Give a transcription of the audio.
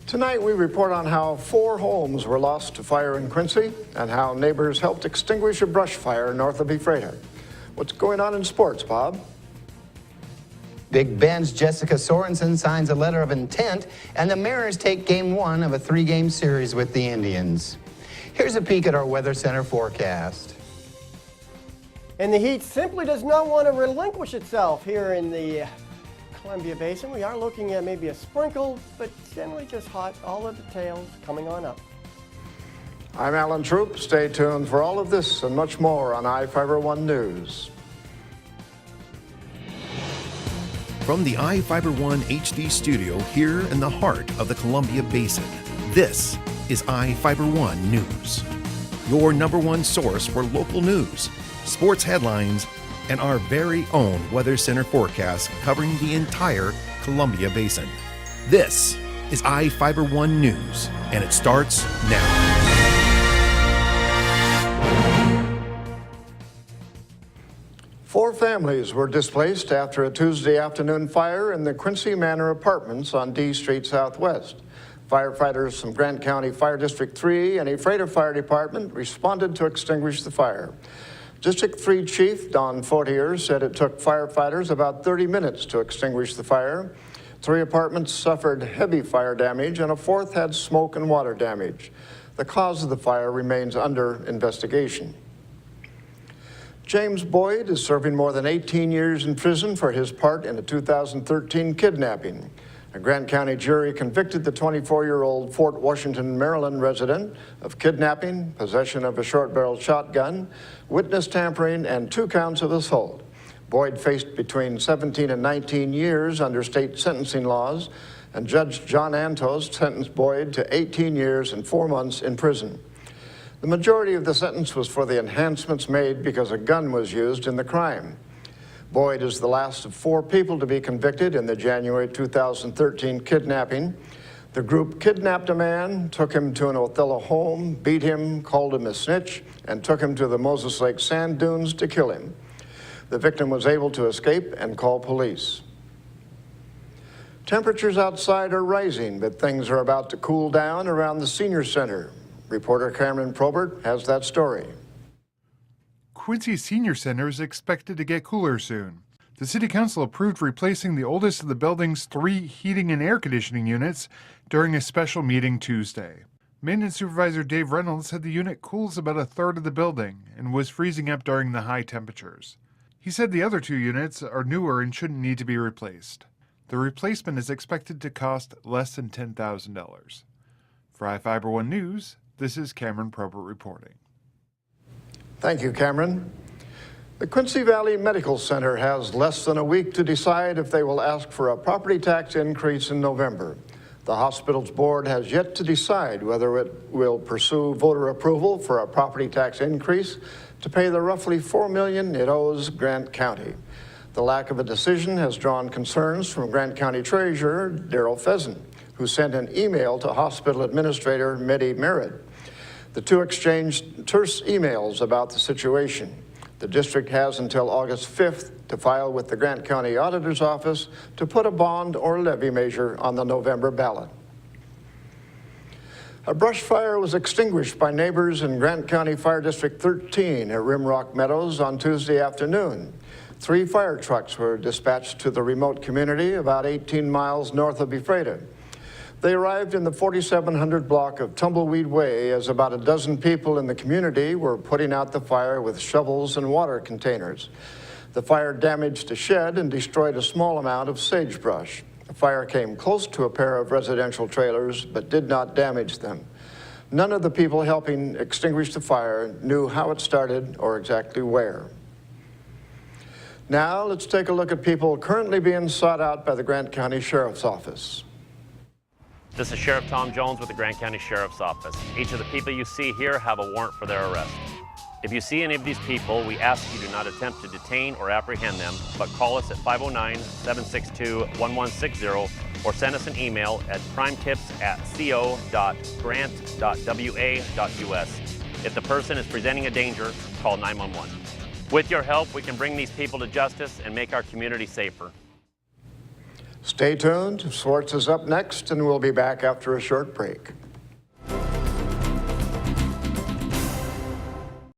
Tonight we report on how 4 homes were lost to fire in Quincy and how neighbors helped extinguish a brush fire north of Ephrata. What's going on in sports, Bob? Big Ben's Jessica Sorensen signs a letter of intent, and the Mariners take Game 1 of a 3-game series with the Indians. Here's a peek at our Weather Center forecast. And the heat simply does not want to relinquish itself here in the Columbia Basin. We are looking at maybe a sprinkle, but generally just hot. All of the details coming on up. I'm Alan Troop. Stay tuned for all of this and much more on iFIBER 1 News. From the iFIBER 1 HD studio here in the heart of the Columbia Basin, this is iFIBER 1 News. Your #1 source for local news, sports headlines, and our very own Weather Center forecast covering the entire Columbia Basin. This is iFIBER 1 News, and it starts now. Four families were displaced after a Tuesday afternoon fire in the Quincy Manor Apartments on D Street Southwest. Firefighters from Grant County Fire District 3 and Ephrata Fire Department responded to extinguish the fire. District 3 Chief Don Fortier said it took firefighters about 30 minutes to extinguish the fire. 3 apartments suffered heavy fire damage and a 4th had smoke and water damage. The cause of the fire remains under investigation. James Boyd is serving more than 18 years in prison for his part in a 2013 kidnapping. A Grant County jury convicted the 24-year-old Fort Washington, Maryland resident of kidnapping, possession of a short-barreled shotgun, witness tampering, and 2 counts of assault. Boyd faced between 17 and 19 years under state sentencing laws, and Judge John Antos sentenced Boyd to 18 years and 4 months in prison. The majority of the sentence was for the enhancements made because a gun was used in the crime. Boyd is the last of 4 people to be convicted in the January 2013 kidnapping. The group kidnapped a man, took him to an Othello home, beat him, called him a snitch, and took him to the Moses Lake sand dunes to kill him. The victim was able to escape and call police. Temperatures outside are rising, but things are about to cool down around the senior center. Reporter Cameron Probert has that story. Quincy Senior Center is expected to get cooler soon. The City Council approved replacing the oldest of the building's 3 heating and air conditioning units during a special meeting Tuesday. Maintenance Supervisor Dave Reynolds said the unit cools about 1/3 of the building and was freezing up during the high temperatures. He said the other 2 units are newer and shouldn't need to be replaced. The replacement is expected to cost less than $10,000. For iFIBER 1 News, this is Cameron Probert reporting. Thank you, Cameron. The Quincy Valley Medical Center has less than a week to decide if they will ask for a property tax increase in November. The hospital's board has yet to decide whether it will pursue voter approval for a property tax increase to pay the roughly $4 million it owes Grant County. The lack of a decision has drawn concerns from Grant County Treasurer Darrell Pheasant, who sent an email to Hospital Administrator Mehdi Merritt. The 2 exchanged terse emails about the situation. The district has until August 5th to file with the Grant County Auditor's Office to put a bond or levy measure on the November ballot. A brush fire was extinguished by neighbors in Grant County Fire District 13 at Rimrock Meadows on Tuesday afternoon. 3 fire trucks were dispatched to the remote community about 18 miles north of Ephrata. They arrived in the 4700 block of Tumbleweed Way as about a dozen people in the community were putting out the fire with shovels and water containers. The fire damaged a shed and destroyed a small amount of sagebrush. The fire came close to a pair of residential trailers but did not damage them. None of the people helping extinguish the fire knew how it started or exactly where. Now let's take a look at people currently being sought out by the Grant County Sheriff's Office. This is Sheriff Tom Jones with the Grant County Sheriff's Office. Each of the people you see here have a warrant for their arrest. If you see any of these people, we ask you do not attempt to detain or apprehend them, but call us at 509-762-1160 or send us an email at crimetips@co.grant.wa.us. If the person is presenting a danger, call 911. With your help, we can bring these people to justice and make our community safer. Stay tuned. Sports is up next, and we'll be back after a short break.